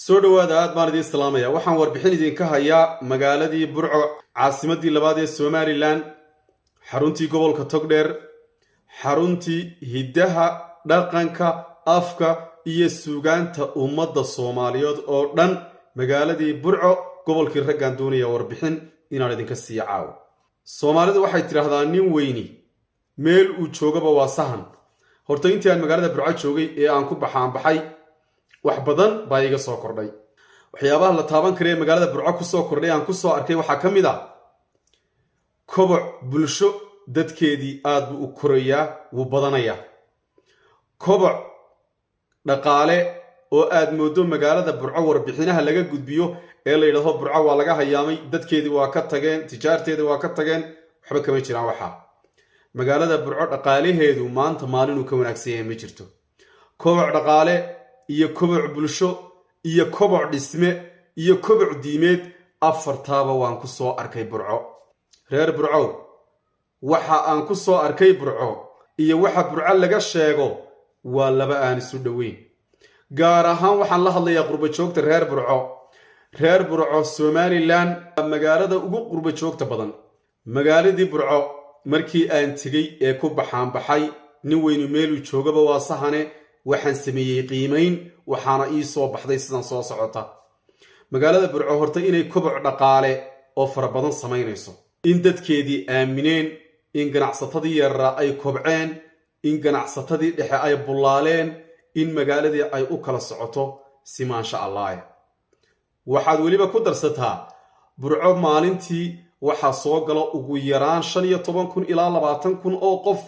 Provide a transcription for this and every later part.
soo dhawaada aad baan idin salaamaya. waxaan warbixin idinka hayaa magaaladii Burco, caasimadii labaad ee Somaliland, xaruntii gobolka Togdheer, xaruntii hidaha, dhaqanka, afka iyo suugaanta ummadda Soomaaliyeed oo dhan. magaaladii Burco, gobolkii raggan doonaya warbixin inaan idinka sii caawo. Soomaalidu waxay tiraahdaa nin weyni meel uu joogaba waa sahan. horta intii aan magaalada Burco joogay ee aan ku baxay wax badan baa iga soo kordhay. waxyaabaha la taaban kare ee magaalada Burco ku soo kordhay aan ku soo arkay waxaa ka mid ah koboc bulsho, dadkeedii aad buu u korayaa, wuu badanayaa. koboc dhaqaale oo aad moodo magaalada Burco warbixinaha laga gudbiyo ee la yiraahdo Burco waa laga hayaamay, dadkeedii waa ka tageen, tijaarteedii waa ka tageen, waxba kama jiraan. waxa magaalada Burco dhaqaalaheedu maanta maalin uu ka wanaagsan yahay ma jirto. koboc dhaqaale iyo koboc bulsho iyo koboc dhisme iyo koboc diimeed, afartaaba waan ku soo arkay Burco. reer Burco, waxa aan ku soo arkay Burco iyo waxa Burco laga sheego waa laba aan isu dhaweyn. gaar ahaan waxaan la hadlayaa qurba joogta reer Burco. reer Burco, Somaliland magaalada ugu qurba joogta badan. magaaladii Burco markii aan tegay ee ku baxay nin weynu meelu joogaba waa sahane, waxaan sameeyay qiimeyn, waxaana ii soo baxday sidan soo socota. magaalada Burco horta inay koboc dhaqaale oo fara badan samaynayso, in dadkeedii aamineen, in ganacsatadii yaraa ay kobceen, in ganacsatadii dhexe ay bulaaleen, in magaaladii ay u kala socoto si maasha Allah. waxaad weliba ku darsataa Burco maalintii waxaa soo galo ugu yaraan 15,000 ilaa 20,000 oo qof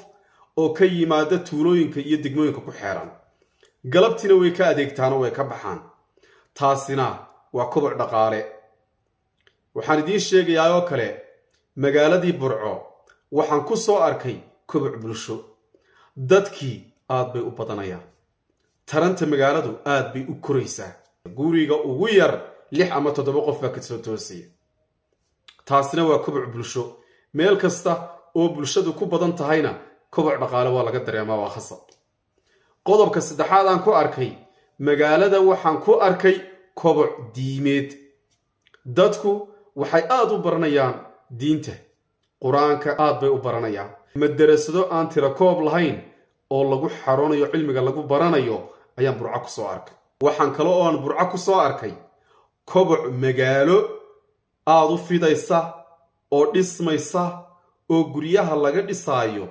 oo ka yimaada tuulooyinka iyo degmooyinka ku xeeran. galabtiina way ka adeegtaan oo way ka baxaan. taasina waa koboc dhaqaale. waxaan idiin sheegayaa oo kale magaaladii Burco waxaan ku soo arkay koboc bulsho. dadkii aad bay u badanayaan, taranta magaaladu aad bay u koraysaa. guriga ugu yar 6 ama 7 qof baa ka soo toosaya. taasina waa koboc bulsho. meel kasta oo bulshadu ku badan tahayna koboc dhaqaale waa laga dareemaa, waa khasab. qodobka saddexaad aan ku arkay magaalada waxaan ku arkay koboc diimeed. dadku waxay aad u baranayaan diinta, quraanka aad bay u baranayaan. madarasado aan tira koob lahayn oo lagu xaroonayo cilmiga lagu baranayo ayaan Burco ku soo arkay. waxaan kale oo aan Burco ku soo arkay koboc magaalo aad u fidaysa oo dhismaysa oo guryaha laga dhisaayo.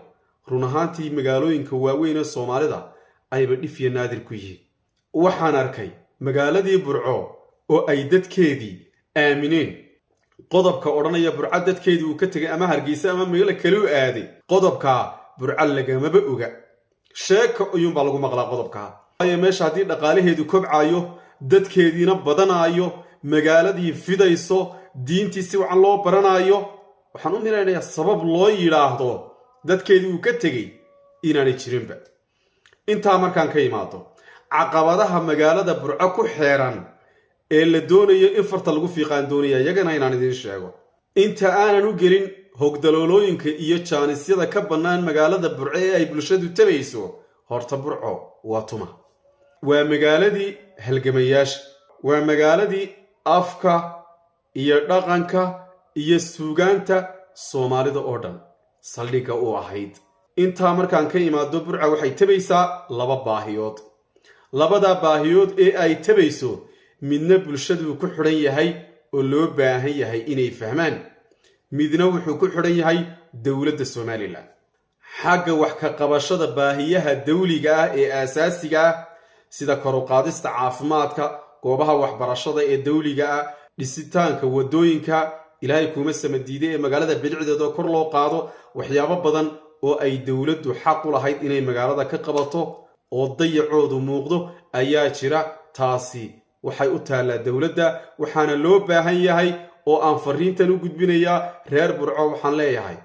run ahaantii magaalooyinka waaweyn ee Soomaalida ayba dhif iyo naadir ku yihiin. waxaan arkay magaaladii Burco oo ay dadkeedii aamineen. qodobka odhanaya Burco dadkeedii uu ka tegay ama Hargeysa ama meel kale u aaday, qodobka Burco lagamaba oga. sheeko ayuun baa lagu maqlaa qodobka. ay meesha haddii dhaqaalaheedu kobcayo, dadkeediina badanayo, magaaladii fidayso, diintii si wacan loo baranayo, waxaan u milaynayaa sabab loo yiraahdo dadkeedii uu ka tegay inaanay jirinba. intaa markaan ka imaado caqabadaha magaalada Burco ku xeeran ee la doonayo in farta lagu fiiqaan doonaya iyagana inaan idiin sheego. inta aanan u gelin hogdaloolooyinka iyo jaanisyada ka bannaan magaalada Burco ee ay bulshadu tabayso, horta Burco waa tuma. waa magaaladii halgamayaasha, waa magaaladii afka iyo dhaqanka iyo suugaanta Soomaalida oo dhan saldhigga u ahayd. intaa markaan ka imaado Burco waxay tabaysaa laba baahiyood. labada baahiyood ee ay tabayso, midna bulshadu ku xidhan yahay oo loo baahan yahay inay fahmaan, midna wuxuu ku xidhan yahay dawladda Somaliland. xagga wax ka qabashada baahiyaha dawliga ah ee aasaasiga ah sida kor u qaadista caafimaadka, goobaha waxbarashada ee dawliga ah, dhisitaanka wadooyinka, ilaahay kuma samadiiday ee magaalada bilicdeeda kor loo qaado, waxyaabo badan oo ay dawladdu xaq u lahayd inay magaalada ka qabato oo dayacoodu muuqdo ayaa jira. taasi waxay u taallaa dawladda, waxaana loo baahan yahay oo aan fariintan u gudbinayaa reer Burco. waxaan leeyahay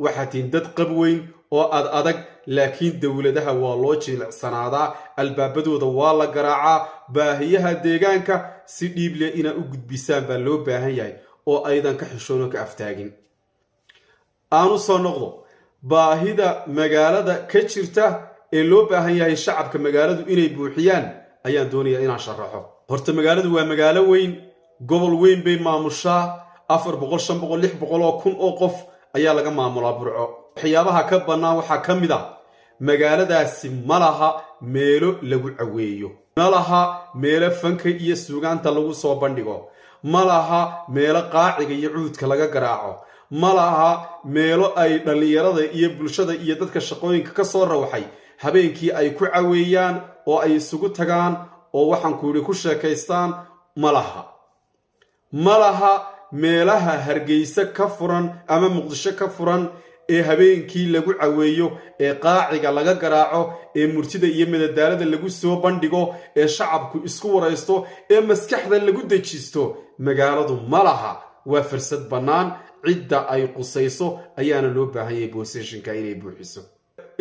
waxaad tihiin dad qab weyn oo adag, laakiin dawladaha waa loo jilicsanaadaa, albaabadooda waa la garaacaa. baahiyaha deegaanka si dhiib leh inaad u gudbisaan baa loo baahan yahay oo aydan ka xishoono ka aftaagin. aanu soo noqdo baahida magaalada ka jirta ee loo baahan yahay shacabka magaaladu inay buuxiyaan ayaan doonayaa inaan sharaxo. horta magaaladu waa magaalo weyn, gobol weyn bay maamushaa, 400 500 600 oo kun oo qof ayaa laga maamulaa Burco. waxyaabaha ka bannaan waxaa ka mid ah magaaladaasi ma laha meelo lagu caweeyo, ma laha meelo fanka iyo suugaanta lagu soo bandhigo, ma laha meelo qaaciga iyo cuudka laga garaaco, ma laha meelo ay dhalinyarada iyo bulshada iyo dadka shaqooyinka ka soo rawaxay habeenkii ay ku caweeyaan oo ay isugu tagaan oo waxaan ku yiri ku sheekaystaan. ma laha meelaha Hargeysa ka furan ama Muqdisho ka furan ee habeenkii lagu caweeyo, ee qaaciga laga garaaco, ee murtida iyo madadaalada lagu soo bandhigo, ee shacabku isku waraysto, ee maskaxda lagu dejisto. magaaladu ma laha. waa fursad bannaan, cidda ay qusayso ayaana loo baahan yahay positionka inay buuxiso.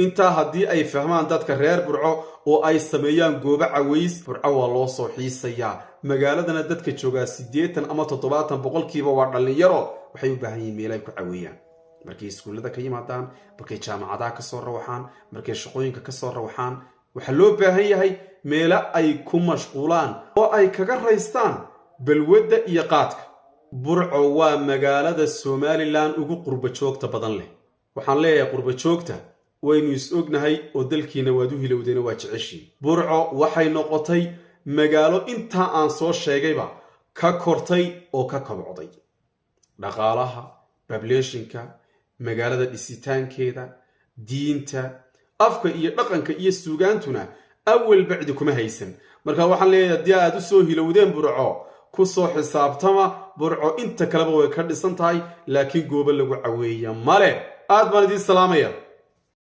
intaa haddii ay fahmaan dadka reer Burco oo ay sameeyaan goobo caweys, Burco waa loo soo xiisayaa. magaaladana dadka joogaa 80 ama 70% waa dhalinyaro, waxay u baahan yihiin meel ay ku caweeyaan. markay iskuulada ka yimaadaan, markay jaamacadaha ka soo rawaxaan, markay shaqooyinka ka soo rawaxaan, waxa loo baahan yahay meel ay ku mashquulaan oo ay kaga raystaan balwadda iyo qaadka. Burco waa magaalada Somaliland ugu qurba joogta badan leh. waxaan leeyahay qurba joogta waynu is ognahay oo dalkiina waad u hilowdeen waa jeceshiin. Burco waxay noqotay magaalo inta aan soo sheegayba ka kortay oo ka kabocday. dhaqaalaha, populationka, magaalada dhisitaankeeda, diinta, afka iyo dhaqanka iyo suugaantuna awal bacdi kuma haysan. marka waxaan leeyahay haddii aad u soo hilowdeen Burco, ku soo xisaabtama. Burco inta kaleba way ka dhisan tahay, laakiin goobo lagu caweeya male. aad baan idin salaamaya.